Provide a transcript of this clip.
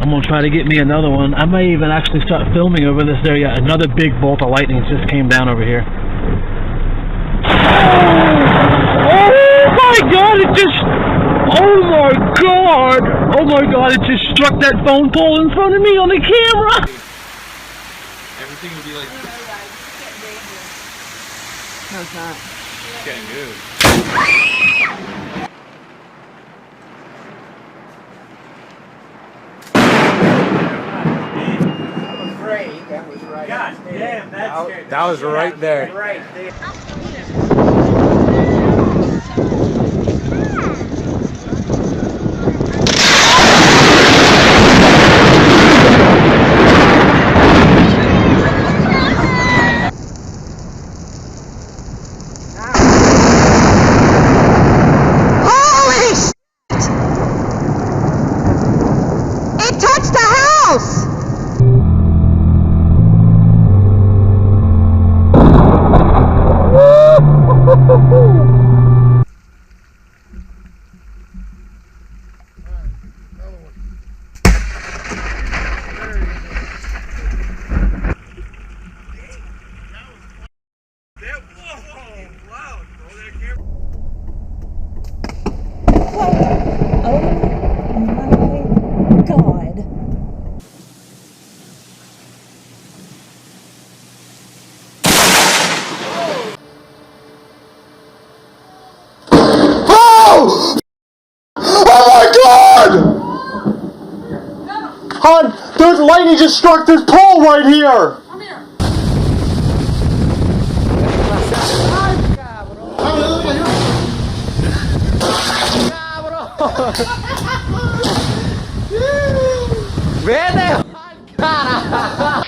I'm gonna try to get me another one. I may even actually start filming over this area. Another big bolt of lightning just came down over here. Oh my god, it just... Oh my god! Oh my god, it just struck that phone pole in front of me on the camera! Everything would be like... No, it's not. It's getting good. That was right. God damn, that's scary. That was right there. Right there. Holy shit! It touched the house! Hon, there's lightning just struck this pole right here! Come here. Vete, cara!